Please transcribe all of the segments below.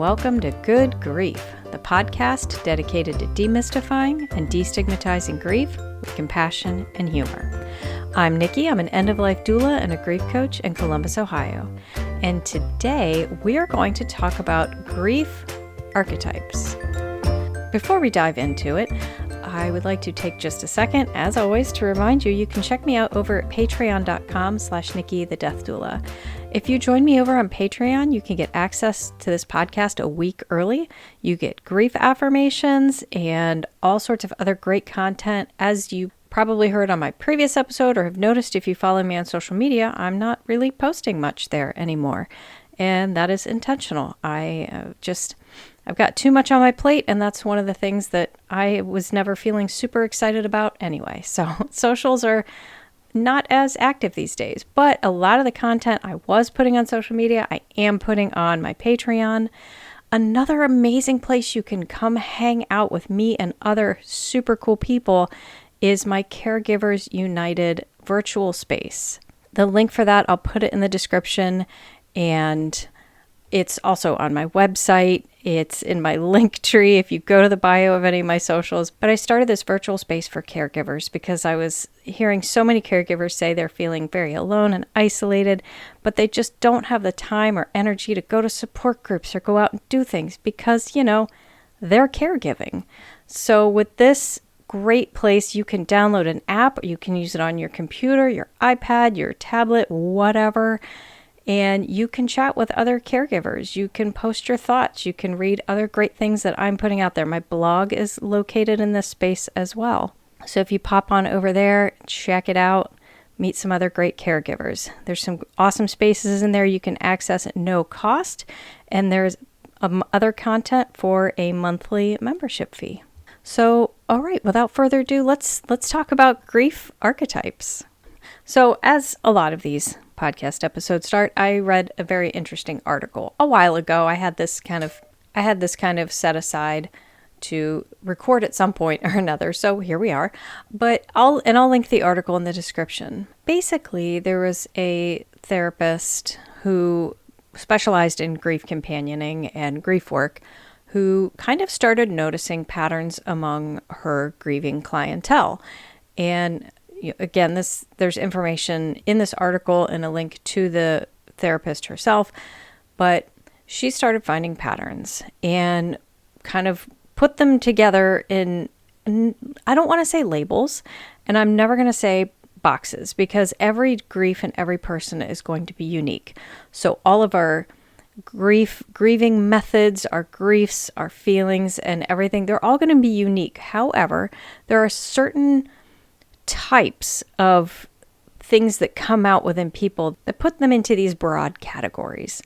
welcome to Good Grief, the podcast dedicated to demystifying and destigmatizing grief with compassion and humor. I'm Nikki. I'm an end-of-life doula and a grief coach in Columbus, Ohio. And today we are going to talk about grief archetypes. Before we dive into it, I would like to take just a second, as always, to remind you, you can check me out over at patreon.com/Nikki the Death Doula. If you join me over on Patreon, you can get access to this podcast a week early. You get grief affirmations and all sorts of other great content. As you probably heard on my previous episode or have noticed if you follow me on social media, I'm not really posting much there anymore. And that is intentional. I've got too much on my plate, and that's one of the things that I was never feeling super excited about anyway. So socials are not as active these days, but a lot of the content I was putting on social media, I am putting on my Patreon. Another amazing place you can come hang out with me and other super cool people is my Caregivers United virtual space. The link for that, I'll put it in the description, and it's also on my website. It's in my link tree if you go to the bio of any of my socials. But I started this virtual space for caregivers because I was hearing so many caregivers say they're feeling very alone and isolated, but they just don't have the time or energy to go to support groups or go out and do things because, they're caregiving. So with this great place, you can download an app, or you can use it on your computer, your iPad, your tablet, whatever. And you can chat with other caregivers. You can post your thoughts. You can read other great things that I'm putting out there. My blog is located in this space as well. So if you pop on over there, check it out, meet some other great caregivers. There's some awesome spaces in there you can access at no cost. And there's other content for a monthly membership fee. So, all right, without further ado, let's talk about grief archetypes. So as a lot of these podcast episodes start, I read a very interesting article a while ago. I had this kind of set aside to record at some point or another. So here we are. But I'll link the article in the description. Basically, there was a therapist who specialized in grief companioning and grief work who kind of started noticing patterns among her grieving clientele. And again, there's information in this article and a link to the therapist herself, but she started finding patterns and kind of put them together in I don't want to say labels, and I'm never going to say boxes, because every grief and every person is going to be unique. So all of our grieving methods, our griefs, our feelings, and everything, they're all going to be unique. However, there are certain types of things that come out within people that put them into these broad categories.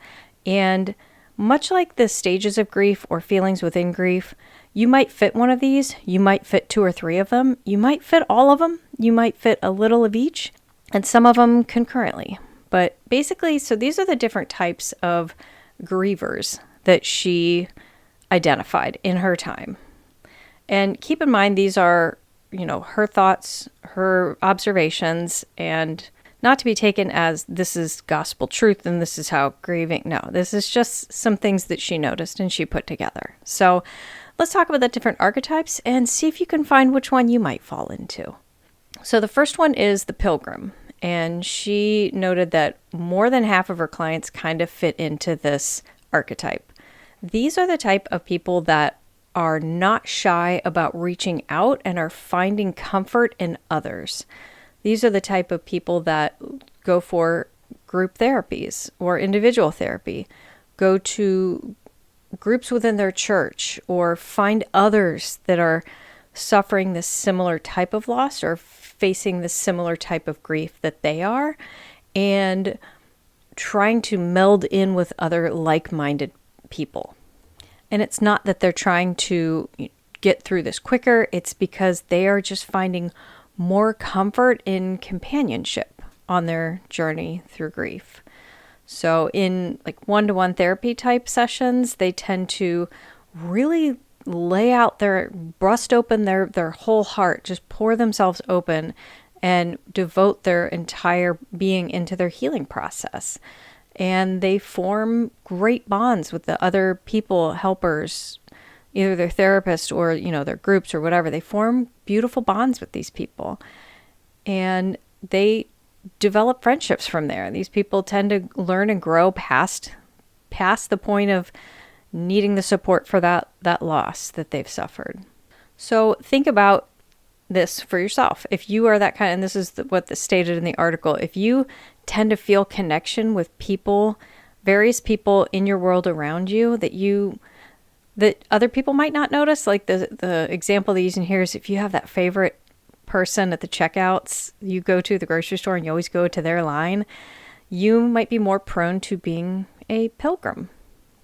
And much like the stages of grief or feelings within grief, you might fit one of these, you might fit two or three of them, you might fit all of them, you might fit a little of each, and some of them concurrently. But basically, so these are the different types of grievers that she identified in her time. And keep in mind, these are her thoughts, her observations, and not to be taken as this is gospel truth and this is how grieving. No, this is just some things that she noticed and she put together. So let's talk about the different archetypes and see if you can find which one you might fall into. So the first one is the pilgrim. And she noted that more than half of her clients kind of fit into this archetype. These are the type of people that are not shy about reaching out and are finding comfort in others. These are the type of people that go for group therapies or individual therapy, go to groups within their church, or find others that are suffering this similar type of loss or facing the similar type of grief that they are, and trying to meld in with other like-minded people. And it's not that they're trying to get through this quicker. It's because they are just finding more comfort in companionship on their journey through grief. So in like one-to-one therapy type sessions, they tend to really lay out bust open their whole heart, just pour themselves open and devote their entire being into their healing process. and they form great bonds with the other people, helpers, either their therapist or, their groups or whatever. They form beautiful bonds with these people, and they develop friendships from there. These people tend to learn and grow past the point of needing the support for that loss that they've suffered. So think about this for yourself. If you are that kind, and this is what is stated in the article, if you tend to feel connection with people, various people in your world around you that other people might not notice, like the example they're using here is if you have that favorite person at the checkouts, you go to the grocery store and you always go to their line, you might be more prone to being a pilgrim.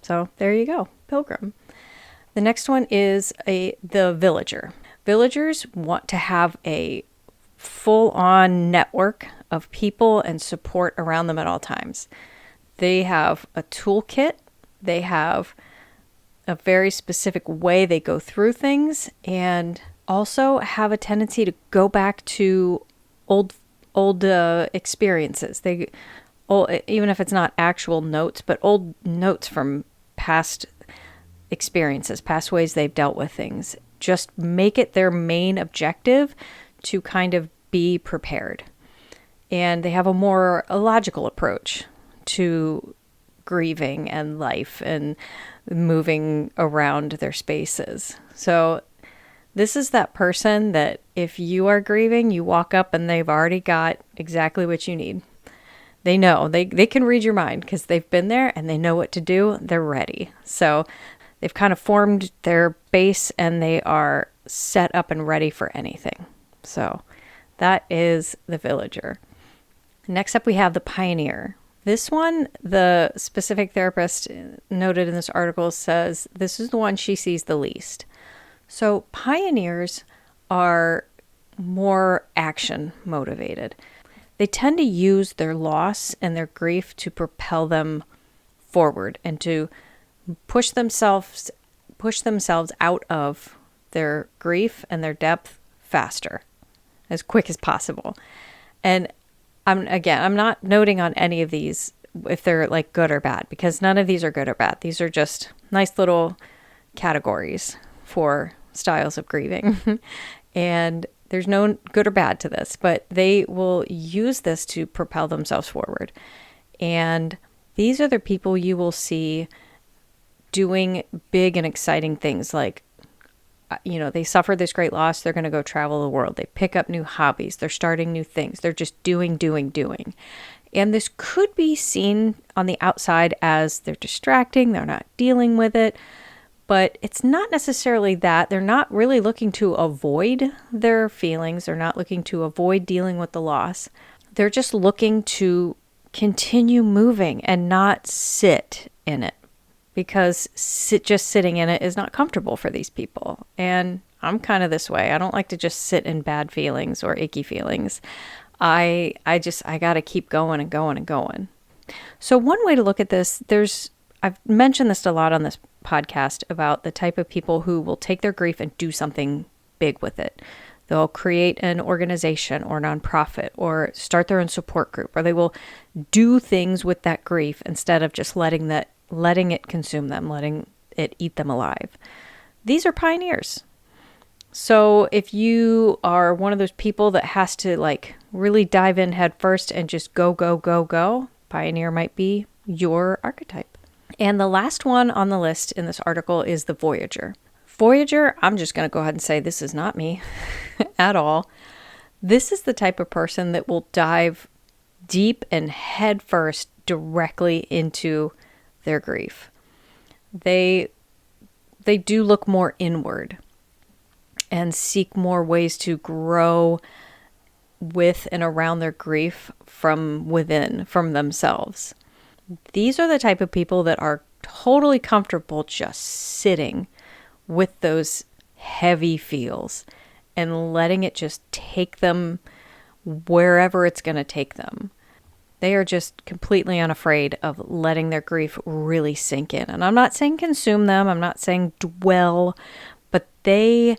So there you go, pilgrim. The next one is the villager. Villagers want to have a full-on network of people and support around them at all times. They have a toolkit. They have a very specific way they go through things, and also have a tendency to go back to old experiences. Even if it's not actual notes, but old notes from past experiences, past ways they've dealt with things. Just make it their main objective to kind of be prepared. And they have a more logical approach to grieving and life and moving around their spaces. So this is that person that if you are grieving, you walk up and they've already got exactly what you need. They know, they can read your mind because they've been there and they know what to do. They're ready. So they've kind of formed their base and they are set up and ready for anything. So that is the villager. Next up, we have the pioneer. This one, the specific therapist noted in this article says this is the one she sees the least. So pioneers are more action motivated. They tend to use their loss and their grief to propel them forward and to push themselves out of their grief and their depth faster, as quick as possible. And I'm not noting on any of these if they're like good or bad, because none of these are good or bad. These are just nice little categories for styles of grieving. And there's no good or bad to this, but they will use this to propel themselves forward. And these are the people you will see doing big and exciting things like, they suffered this great loss. They're going to go travel the world. They pick up new hobbies. They're starting new things. They're just doing. And this could be seen on the outside as they're distracting. They're not dealing with it. But it's not necessarily that. They're not really looking to avoid their feelings. They're not looking to avoid dealing with the loss. They're just looking to continue moving and not sit in it, because just sitting in it is not comfortable for these people. And I'm kind of this way. I don't like to just sit in bad feelings or icky feelings. I got to keep going and going and going. So one way to look at this, I've mentioned this a lot on this podcast about the type of people who will take their grief and do something big with it. They'll create an organization or nonprofit or start their own support group, or they will do things with that grief instead of just letting it consume them, letting it eat them alive. These are pioneers. So if you are one of those people that has to really dive in head first and just go, pioneer might be your archetype. And the last one on the list in this article is the voyager. Voyager, I'm just going to go ahead and say this is not me at all. This is the type of person that will dive deep and head first directly into their grief. They do look more inward and seek more ways to grow with and around their grief from within, from themselves. These are the type of people that are totally comfortable just sitting with those heavy feels and letting it just take them wherever it's going to take them. They are just completely unafraid of letting their grief really sink in. And I'm not saying consume them. I'm not saying dwell, but they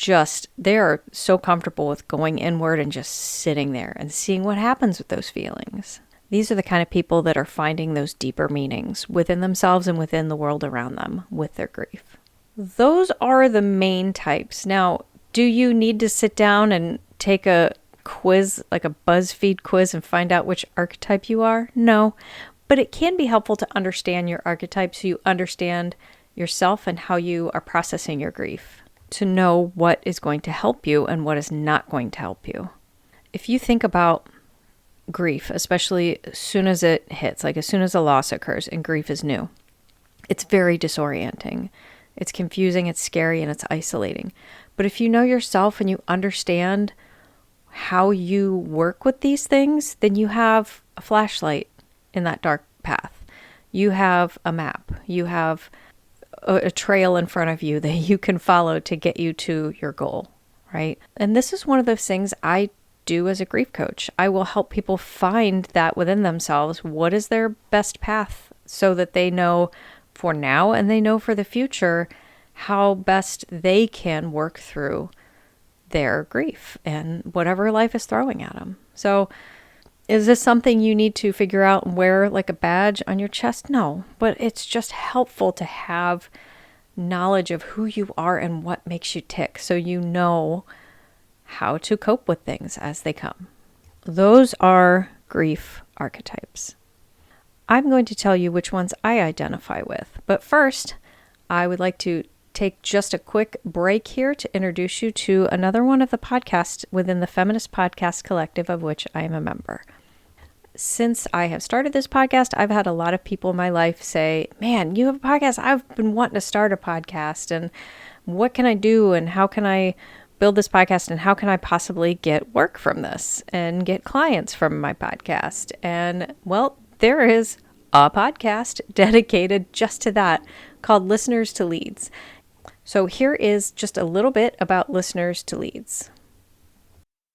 are so comfortable with going inward and just sitting there and seeing what happens with those feelings. These are the kind of people that are finding those deeper meanings within themselves and within the world around them with their grief. Those are the main types. Now, do you need to sit down and take a quiz, like a BuzzFeed quiz, and find out which archetype you are? No, but it can be helpful to understand your archetype so you understand yourself and how you are processing your grief, to know what is going to help you and what is not going to help you. If you think about grief, especially as soon as it hits, like as soon as a loss occurs and grief is new, it's very disorienting. It's confusing, it's scary, and it's isolating. But if you know yourself and you understand how you work with these things, then you have a flashlight in that dark path. You have a map. You have a trail in front of you that you can follow to get you to your goal, right? And this is one of those things I do as a grief coach. I will help people find that within themselves. What is their best path so that they know for now and they know for the future how best they can work through their grief and whatever life is throwing at them. So is this something you need to figure out and wear like a badge on your chest? No, but it's just helpful to have knowledge of who you are and what makes you tick so you know how to cope with things as they come. Those are grief archetypes. I'm going to tell you which ones I identify with, but first, I would like to take just a quick break here to introduce you to another one of the podcasts within the Feminist Podcast Collective, of which I am a member. Since I have started this podcast, I've had a lot of people in my life say, man, you have a podcast. I've been wanting to start a podcast, and what can I do, and how can I build this podcast, and how can I possibly get work from this and get clients from my podcast? And well, there is a podcast dedicated just to that called Listeners to Leads. So here is just a little bit about Listeners to Leads.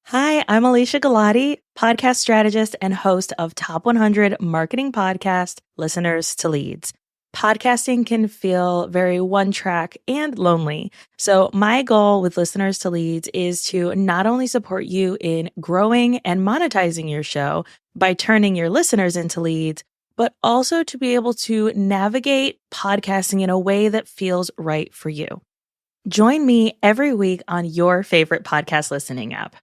Hi, I'm Alicia Galati, podcast strategist and host of Top 100 marketing podcast, Listeners to Leads. Podcasting can feel very one-track and lonely. So my goal with Listeners to Leads is to not only support you in growing and monetizing your show by turning your listeners into leads, but also to be able to navigate podcasting in a way that feels right for you. Join me every week on your favorite podcast listening app.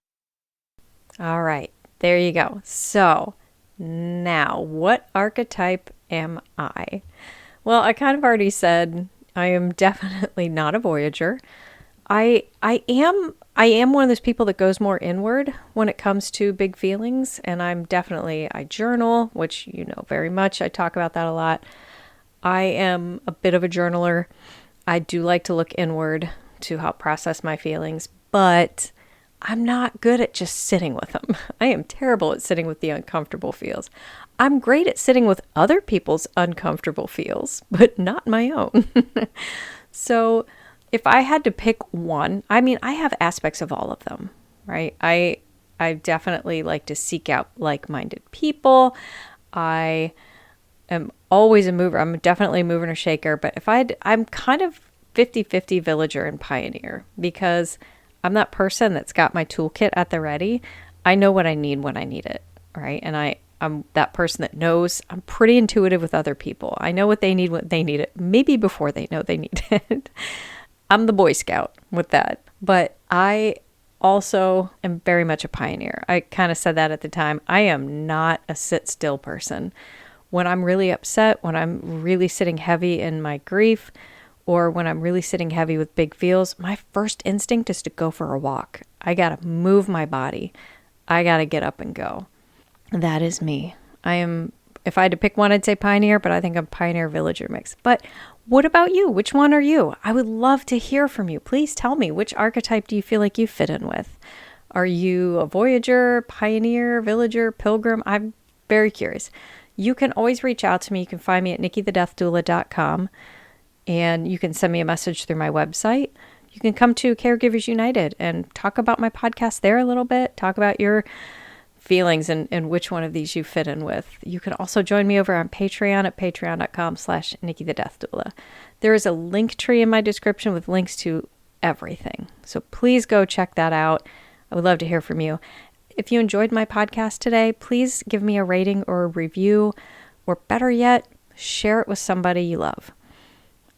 All right, there you go. So now, what archetype am I? Well, I kind of already said I am definitely not a Voyager. I am one of those people that goes more inward when it comes to big feelings, and I journal, which you know very much. I talk about that a lot. I am a bit of a journaler. I do like to look inward to help process my feelings, but I'm not good at just sitting with them. I am terrible at sitting with the uncomfortable feels. I'm great at sitting with other people's uncomfortable feels, but not my own. So if I had to pick one, I mean, I have aspects of all of them, right? I definitely like to seek out like-minded people. I am always a mover. I'm definitely a mover and a shaker, but I'm kind of 50-50 villager and pioneer, because I'm that person that's got my toolkit at the ready. I know what I need when I need it, right? And I'm that person that knows. I'm pretty intuitive with other people. I know what they need when they need it, maybe before they know they need it. I'm the Boy Scout with that. But I also am very much a pioneer. I kind of said that at the time. I am not a sit still person. When I'm really upset, when I'm really sitting heavy in my grief, or when I'm really sitting heavy with big feels, my first instinct is to go for a walk. I got to move my body. I got to get up and go. That is me. If I had to pick one, I'd say pioneer, but I think I'm pioneer villager mix. But what about you? Which one are you? I would love to hear from you. Please tell me, which archetype do you feel like you fit in with? Are you a Voyager, pioneer, villager, pilgrim? I'm very curious. You can always reach out to me. You can find me at nikkithedeathdoula.com, and you can send me a message through my website. You can come to Caregivers United and talk about my podcast there a little bit, talk about your feelings and which one of these you fit in with. You can also join me over on Patreon at patreon.com/NikkiTheDeathDoula. There is a link tree in my description with links to everything. So please go check that out. I would love to hear from you. if you enjoyed my podcast today, please give me a rating or a review, or better yet, share it with somebody you love.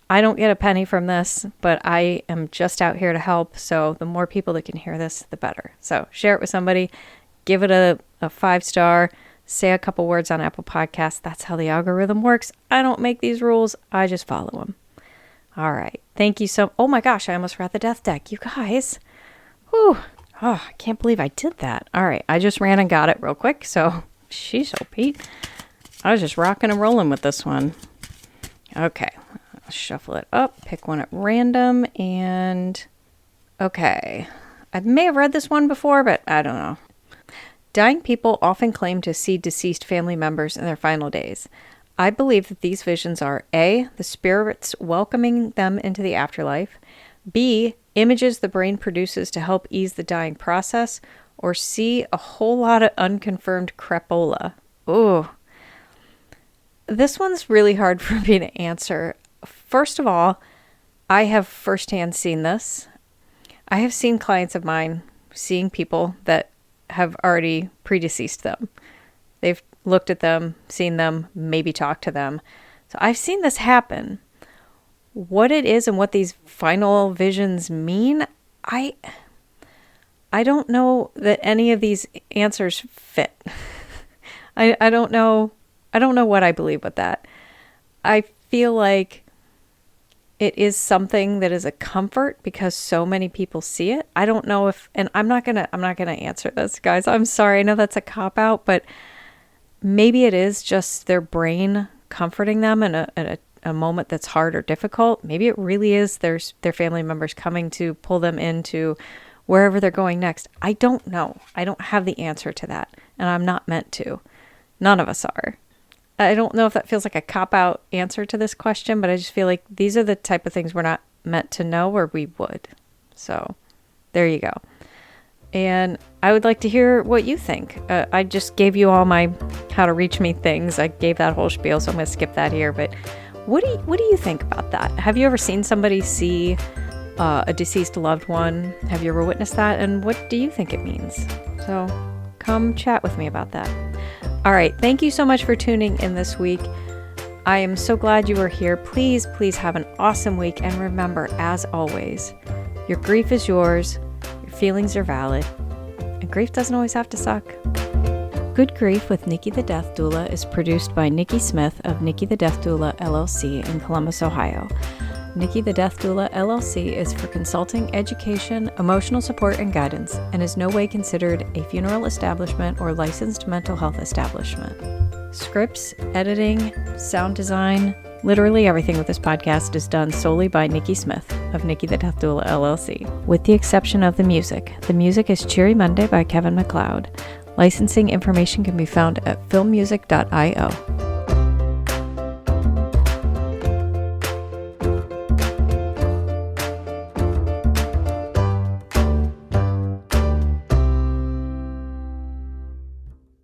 I don't get a penny from this, but I am just out here to help. So the more people that can hear this, the better. So share it with somebody, give it a 5-star, say a couple words on Apple Podcasts. That's how the algorithm works. I don't make these rules. I just follow them. All right. Thank you so. Oh my gosh, I almost forgot the death deck. You guys. Whew. Oh, I can't believe I did that. All right. I just ran and got it real quick. So sheesh, oh Pete. I was just rocking and rolling with this one. Okay. Shuffle it up, pick one at random, and okay. I may have read this one before, but I don't know. Dying people often claim to see deceased family members in their final days. I believe that these visions are A, the spirits welcoming them into the afterlife, B, images the brain produces to help ease the dying process, or C, a whole lot of unconfirmed crapola. Ooh. This one's really hard for me to answer. First of all, I have firsthand seen this. I have seen clients of mine seeing people that have already predeceased them. They've looked at them, seen them, maybe talked to them. So I've seen this happen. What it is and what these final visions mean, I don't know that any of these answers fit. I don't know what I believe with that. I feel like it is something that is a comfort because so many people see it. I don't know if, and I'm not gonna answer this, guys. I'm sorry. I know that's a cop-out, but maybe it is just their brain comforting them in a moment that's hard or difficult. Maybe it really is their family members coming to pull them into wherever they're going next. I don't know. I don't have the answer to that, and I'm not meant to. None of us are. I don't know if that feels like a cop-out answer to this question, but I just feel like these are the type of things we're not meant to know, or we would. So there you go. And I would like to hear what you think. I just gave you all my how to reach me things. I gave that whole spiel, so I'm going to skip that here. But what do you think about that? Have you ever seen somebody see a deceased loved one? Have you ever witnessed that? And what do you think it means? So come chat with me about that. All right. Thank you so much for tuning in this week. I am so glad you were here. Please have an awesome week. And remember, as always, your grief is yours. Your feelings are valid. And grief doesn't always have to suck. Good Grief with Nikki the Death Doula is produced by Nikki Smith of Nikki the Death Doula LLC in Columbus, Ohio. Nikki the Death Doula LLC is for consulting, education, emotional support, and guidance, and is no way considered a funeral establishment or licensed mental health establishment. Scripts, editing, sound design, literally everything with this podcast is done solely by Nikki Smith of Nikki the Death Doula LLC, with the exception of the music. The music is Cheery Monday by Kevin MacLeod. Licensing information can be found at filmmusic.io.